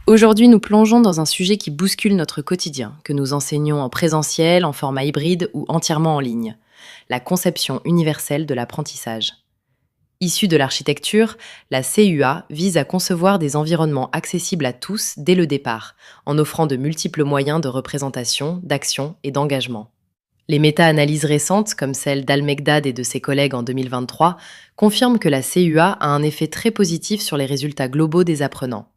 Aujourd'hui, nous plongeons dans un sujet qui bouscule notre quotidien, que nous enseignons en présentiel, en format hybride ou entièrement en ligne. La conception universelle de l'apprentissage. Issue de l'architecture, la CUA vise à concevoir des environnements accessibles à tous dès le départ, en offrant de multiples moyens de représentation, d'action et d'engagement. Les méta-analyses récentes, comme celle d'Al-Mekdad et de ses collègues en 2023, confirment que la CUA a un effet très positif sur les résultats globaux des apprenants.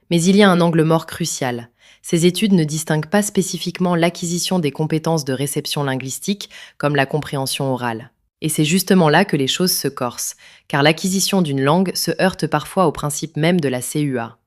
Mais il y a un angle mort crucial. Ces études ne distinguent pas spécifiquement l'acquisition des compétences de réception linguistique, comme la compréhension orale. Et c'est justement là que les choses se corsent, car l'acquisition d'une langue se heurte parfois au principe même de la CUA.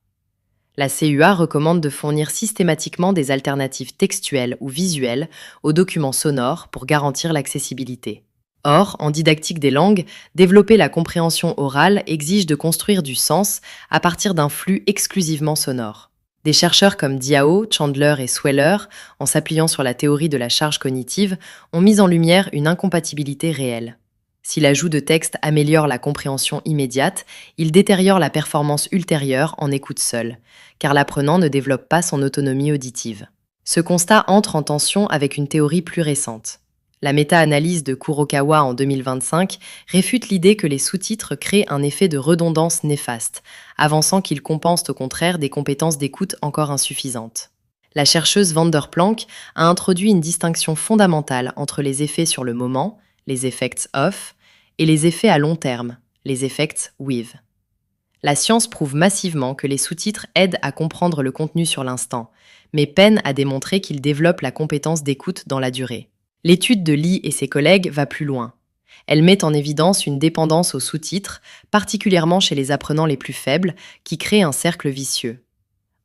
La CUA recommande de fournir systématiquement des alternatives textuelles ou visuelles aux documents sonores pour garantir l'accessibilité. Or, en didactique des langues, développer la compréhension orale exige de construire du sens à partir d'un flux exclusivement sonore. Des chercheurs comme Diao, Chandler et Sweller, en s'appuyant sur la théorie de la charge cognitive, ont mis en lumière une incompatibilité réelle. Si l'ajout de texte améliore la compréhension immédiate, il détériore la performance ultérieure en écoute seule, car l'apprenant ne développe pas son autonomie auditive. Ce constat entre en tension avec une théorie plus récente. La méta-analyse de Kurokawa en 2025 réfute l'idée que les sous-titres créent un effet de redondance néfaste, avançant qu'ils compensent au contraire des compétences d'écoute encore insuffisantes. La chercheuse Van der Planck a introduit une distinction fondamentale entre les effets sur le moment, les effects off, et les effets à long terme, les effects with. La science prouve massivement que les sous-titres aident à comprendre le contenu sur l'instant, mais peinent à démontrer qu'ils développent la compétence d'écoute dans la durée. L'étude de Lee et ses collègues va plus loin. Elle met en évidence une dépendance aux sous-titres, particulièrement chez les apprenants les plus faibles, qui crée un cercle vicieux.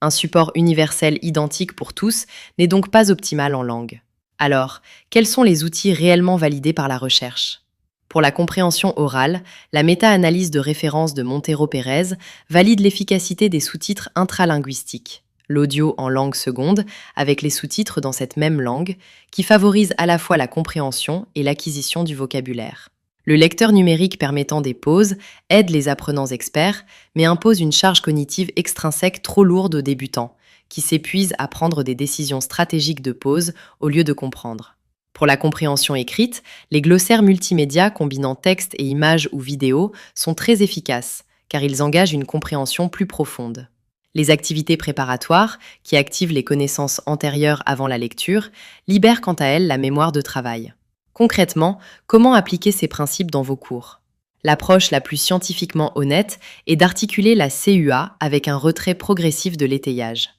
Un support universel identique pour tous n'est donc pas optimal en langue. Alors, quels sont les outils réellement validés par la recherche ? Pour la compréhension orale, la méta-analyse de référence de Montero-Pérez valide l'efficacité des sous-titres intralinguistiques, l'audio en langue seconde, avec les sous-titres dans cette même langue, qui favorise à la fois la compréhension et l'acquisition du vocabulaire. Le lecteur numérique permettant des pauses aide les apprenants experts, mais impose une charge cognitive extrinsèque trop lourde aux débutants, qui s'épuisent à prendre des décisions stratégiques de pause au lieu de comprendre. Pour la compréhension écrite, les glossaires multimédia combinant texte et images ou vidéos sont très efficaces, car ils engagent une compréhension plus profonde. Les activités préparatoires, qui activent les connaissances antérieures avant la lecture, libèrent quant à elles la mémoire de travail. Concrètement, comment appliquer ces principes dans vos cours ? L'approche la plus scientifiquement honnête est d'articuler la CUA avec un retrait progressif de l'étayage.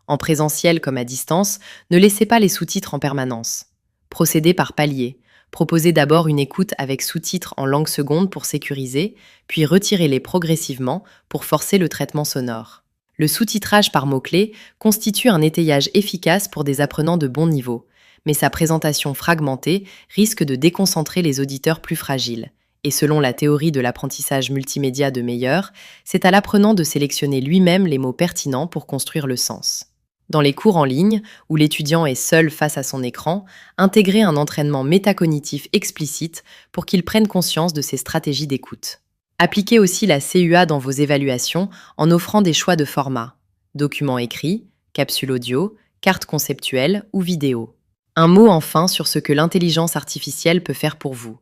En présentiel comme à distance, ne laissez pas les sous-titres en permanence. Procédez par paliers. Proposez d'abord une écoute avec sous-titres en langue seconde pour sécuriser, puis retirez-les progressivement pour forcer le traitement sonore. Le sous-titrage par mots-clés constitue un étayage efficace pour des apprenants de bon niveau, mais sa présentation fragmentée risque de déconcentrer les auditeurs plus fragiles. Et selon la théorie de l'apprentissage multimédia de Meyer, c'est à l'apprenant de sélectionner lui-même les mots pertinents pour construire le sens. Dans les cours en ligne, où l'étudiant est seul face à son écran, intégrez un entraînement métacognitif explicite pour qu'il prenne conscience de ses stratégies d'écoute. Appliquez aussi la CUA dans vos évaluations en offrant des choix de format, documents écrits, capsules audio, cartes conceptuelles ou vidéo. Un mot enfin sur ce que l'intelligence artificielle peut faire pour vous.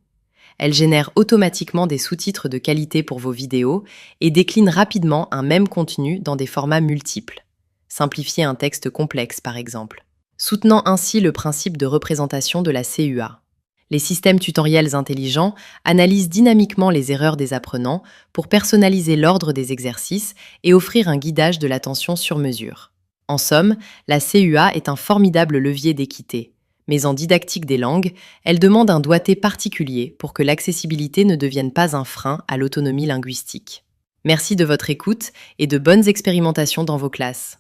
Elle génère automatiquement des sous-titres de qualité pour vos vidéos et décline rapidement un même contenu dans des formats multiples. Simplifier un texte complexe, par exemple. Soutenant ainsi le principe de représentation de la CUA. Les systèmes tutoriels intelligents analysent dynamiquement les erreurs des apprenants pour personnaliser l'ordre des exercices et offrir un guidage de l'attention sur mesure. En somme, la CUA est un formidable levier d'équité, mais en didactique des langues, elle demande un doigté particulier pour que l'accessibilité ne devienne pas un frein à l'autonomie linguistique. Merci de votre écoute et de bonnes expérimentations dans vos classes.